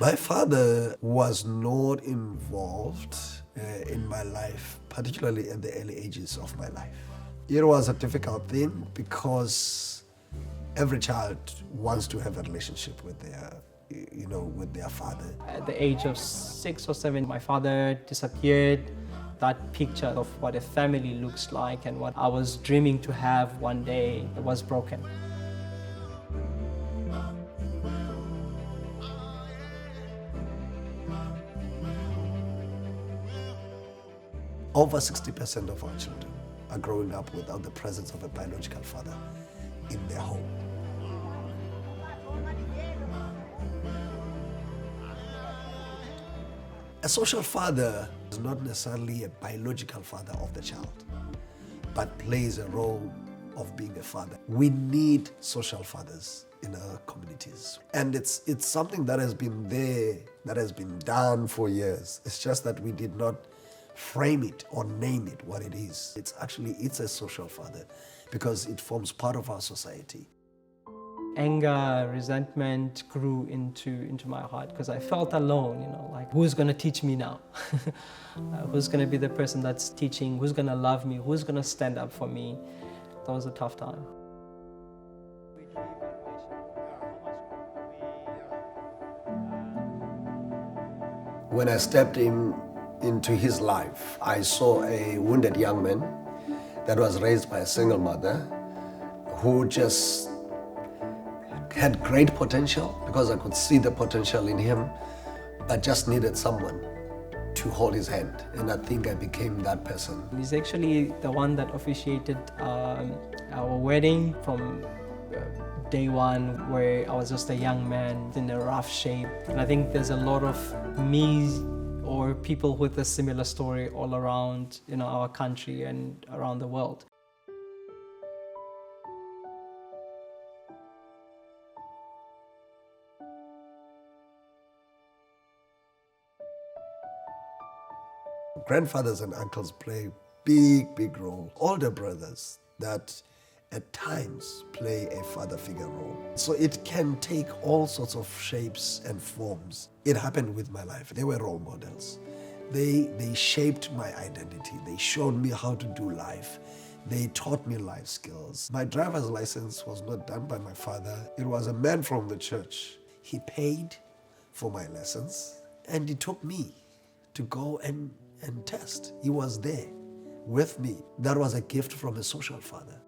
My father was not involved in my life, particularly at the early ages of my life. It was a difficult thing because every child wants to have a relationship with their father. At the age of 6 or 7, my father disappeared. That picture of what a family looks like and what I was dreaming to have one day was broken. Over 60% of our children are growing up without the presence of a biological father in their home. A social father is not necessarily a biological father of the child, but plays a role of being a father. We need social fathers in our communities. And it's something that has been there, that has been done for years. It's just that we did not frame it or name it what it is. It's a social father because it forms part of our society. Anger, resentment grew into my heart because I felt alone, like who's gonna teach me now? Who's gonna be the person that's teaching? Who's gonna love me? Who's gonna stand up for me? That was a tough time. When I stepped into his life, I saw a wounded young man that was raised by a single mother who just had great potential because I could see the potential in him, but just needed someone to hold his hand. And I think I became that person. He's actually the one that officiated our wedding from day one, where I was just a young man in a rough shape. And I think there's a lot of me or people with a similar story all around our country and around the world. Grandfathers and uncles play big role. Older brothers that at times play a father figure role. So it can take all sorts of shapes and forms. It happened with my life. They were role models. They shaped my identity. They showed me how to do life. They taught me life skills. My driver's license was not done by my father. It was a man from the church. He paid for my lessons and he took me to go and test. He was there with me. That was a gift from a social father.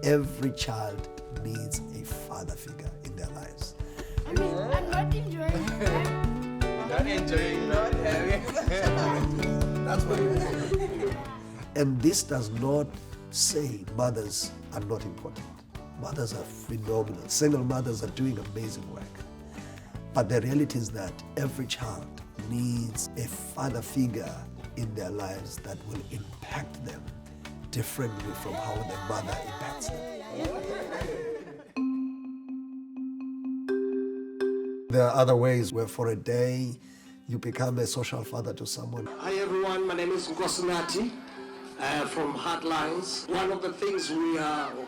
Every child needs a father figure in their lives. I'm not enjoying it. Not enjoying, not having. That's what it is. And this does not say mothers are not important. Mothers are phenomenal. Single mothers are doing amazing work. But the reality is that every child needs a father figure in their lives that will impact them differently from how their mother impacts them. There are other ways where for a day you become a social father to someone. Hi everyone, my name is Nkosinati from Heartlines. One of the things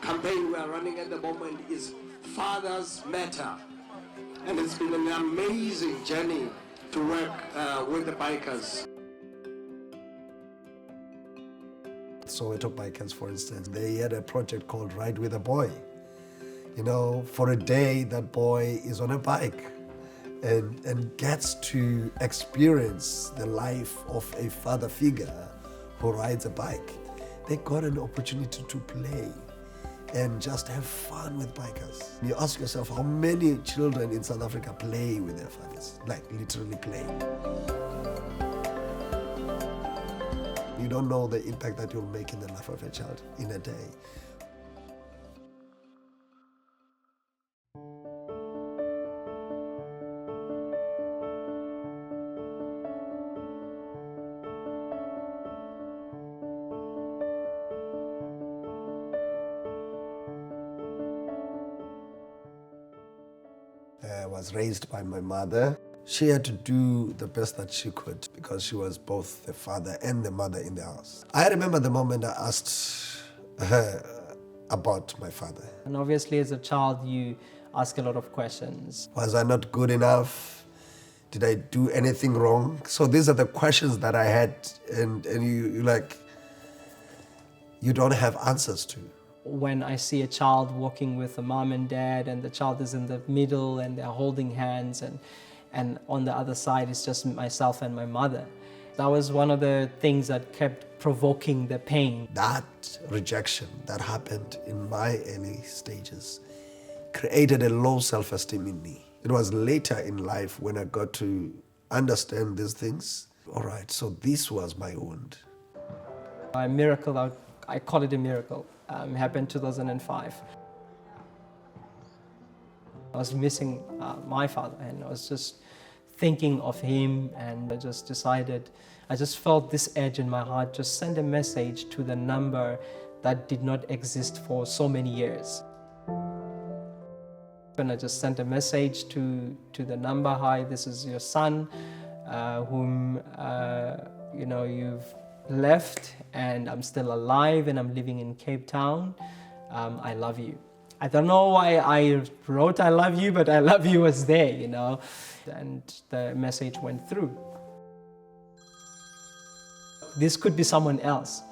campaign we are running at the moment is Fathers Matter. And it's been an amazing journey to work with the bikers. Soweto Bikers, for instance, they had a project called Ride with a Boy. For a day, that boy is on a bike and gets to experience the life of a father figure who rides a bike. They got an opportunity to play and just have fun with bikers. You ask yourself, how many children in South Africa play with their fathers? Like literally play. You don't know the impact that you'll make in the life of a child in a day. I was raised by my mother. She had to do the best that she could because she was both the father and the mother in the house. I remember the moment I asked her about my father. And obviously as a child, you ask a lot of questions. Was I not good enough? Did I do anything wrong? So these are the questions that I had, and you like, you don't have answers to. When I see a child walking with a mom and dad, and the child is in the middle and they're holding hands, and on the other side is just myself and my mother. That was one of the things that kept provoking the pain. That rejection that happened in my early stages created a low self-esteem in me. It was later in life when I got to understand these things. All right, so this was my wound. A miracle, I call it a miracle, happened 2005. I was missing my father, and I was just thinking of him, and I just decided, I just felt this edge in my heart, just send a message to the number that did not exist for so many years. And I just sent a message to the number, hi, this is your son, whom you've left, and I'm still alive and I'm living in Cape Town. I love you. I don't know why I wrote I love you, but I love you was there, and the message went through. This could be someone else,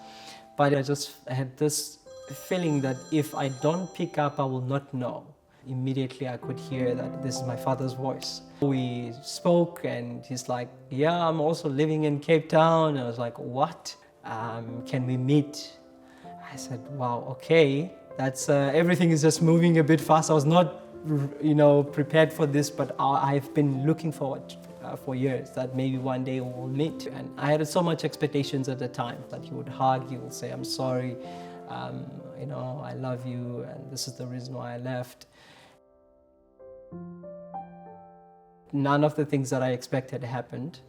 but I just had this feeling that if I don't pick up, I will not know. Immediately I could hear that this is my father's voice. We spoke and he's like, yeah, I'm also living in Cape Town. And I was like, what? Can we meet? I said, wow, okay. That's everything is just moving a bit fast. I was not, prepared for this, but I've been looking forward for years that maybe one day we'll meet. And I had so much expectations at the time that he would hug, he would say, I'm sorry, I love you, and this is the reason why I left. None of the things that I expected happened.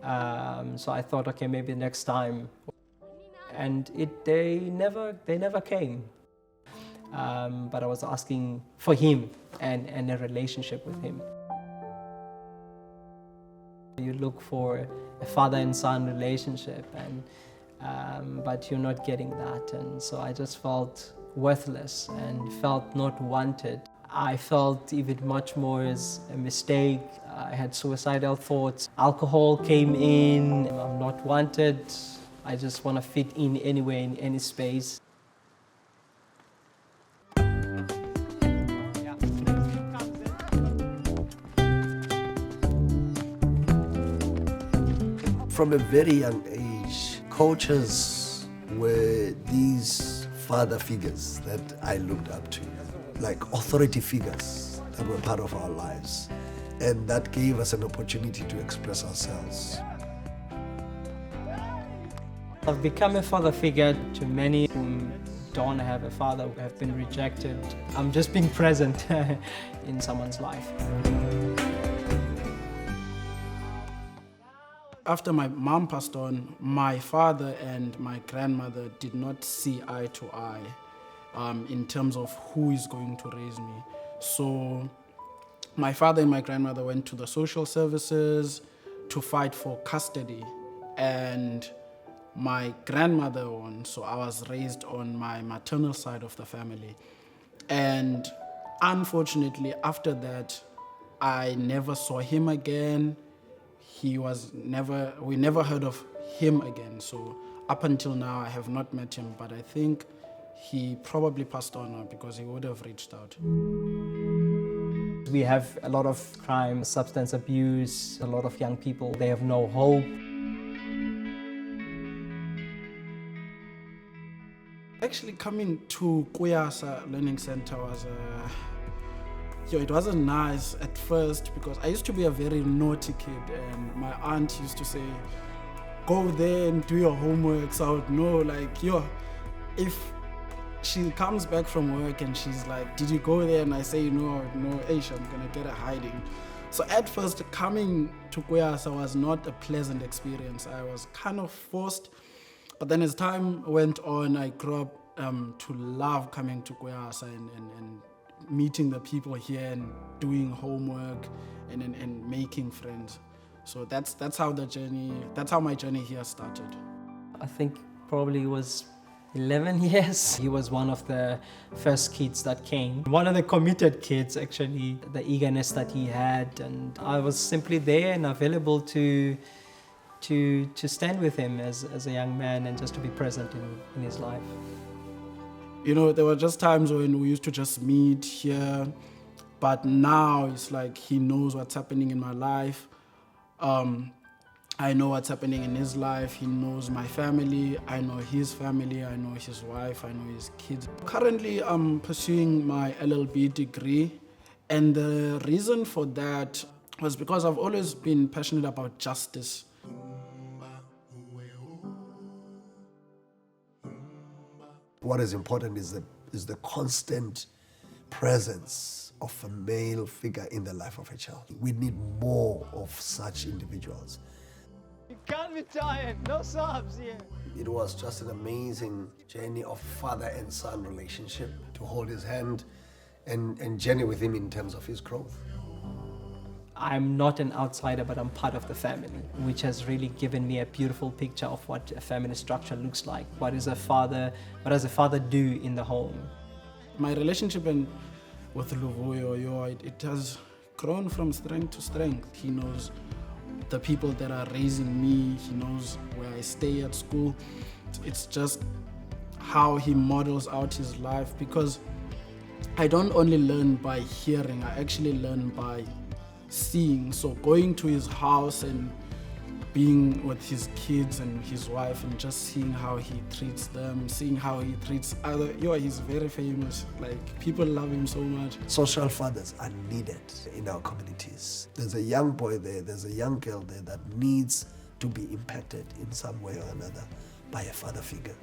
So I thought, okay, maybe next time. And they never came. But I was asking for him and a relationship with him. You look for a father and son relationship, but you're not getting that. And so I just felt worthless and felt not wanted. I felt even much more as a mistake. I had suicidal thoughts. Alcohol came in. I'm not wanted. I just want to fit in anywhere, in any space. From a very young age, coaches were these father figures that I looked up to, like authority figures that were part of our lives. And that gave us an opportunity to express ourselves. I've become a father figure to many who don't have a father, who have been rejected. I'm just being present in someone's life. After my mom passed on, my father and my grandmother did not see eye to eye in terms of who is going to raise me. So my father and my grandmother went to the social services to fight for custody, and my grandmother won, so I was raised on my maternal side of the family. And unfortunately, after that, I never saw him again. We never heard of him again. So up until now, I have not met him, but I think he probably passed on now because he would have reached out. We have a lot of crime, substance abuse, a lot of young people, they have no hope. Actually, coming to Kuyasa Learning Center was it wasn't nice at first because I used to be a very naughty kid, and my aunt used to say, go there and do your homework. So I would know, if she comes back from work and she's like, did you go there? And I say, no, Aish, I'm gonna get a hiding. So at first, coming to Kuyasa was not a pleasant experience. I was kind of forced. But then as time went on, I grew up to love coming to Kuyasa and meeting the people here and doing homework and making friends. So that's how my journey here started. I think probably was 11 years. He was one of the first kids that came. One of the committed kids, actually, the eagerness that he had. And I was simply there and available to stand with him as a young man and just to be present in his life. You know, there were just times when we used to just meet here, but now it's like he knows what's happening in my life. I know what's happening in his life. He knows my family. I know his family. I know his wife. I know his kids. Currently, I'm pursuing my LLB degree. And the reason for that was because I've always been passionate about justice. What is important is the constant presence of a male figure in the life of a child. We need more of such individuals. You can't be tired, no sobs here. It was just an amazing journey of father and son relationship, to hold his hand and journey with him in terms of his growth. I'm not an outsider, but I'm part of the family, which has really given me a beautiful picture of what a family structure looks like. What does a father do in the home? My relationship with Luvuyo, it has grown from strength to strength. He knows the people that are raising me. He knows where I stay at school. It's just how he models out his life, because I don't only learn by hearing, I actually learn by seeing. So going to his house and being with his kids and his wife and just seeing how he treats them, seeing how he treats other, he's very famous. Like, people love him so much. Social fathers are needed in our communities. There's a young boy there, there's a young girl there that needs to be impacted in some way or another by a father figure.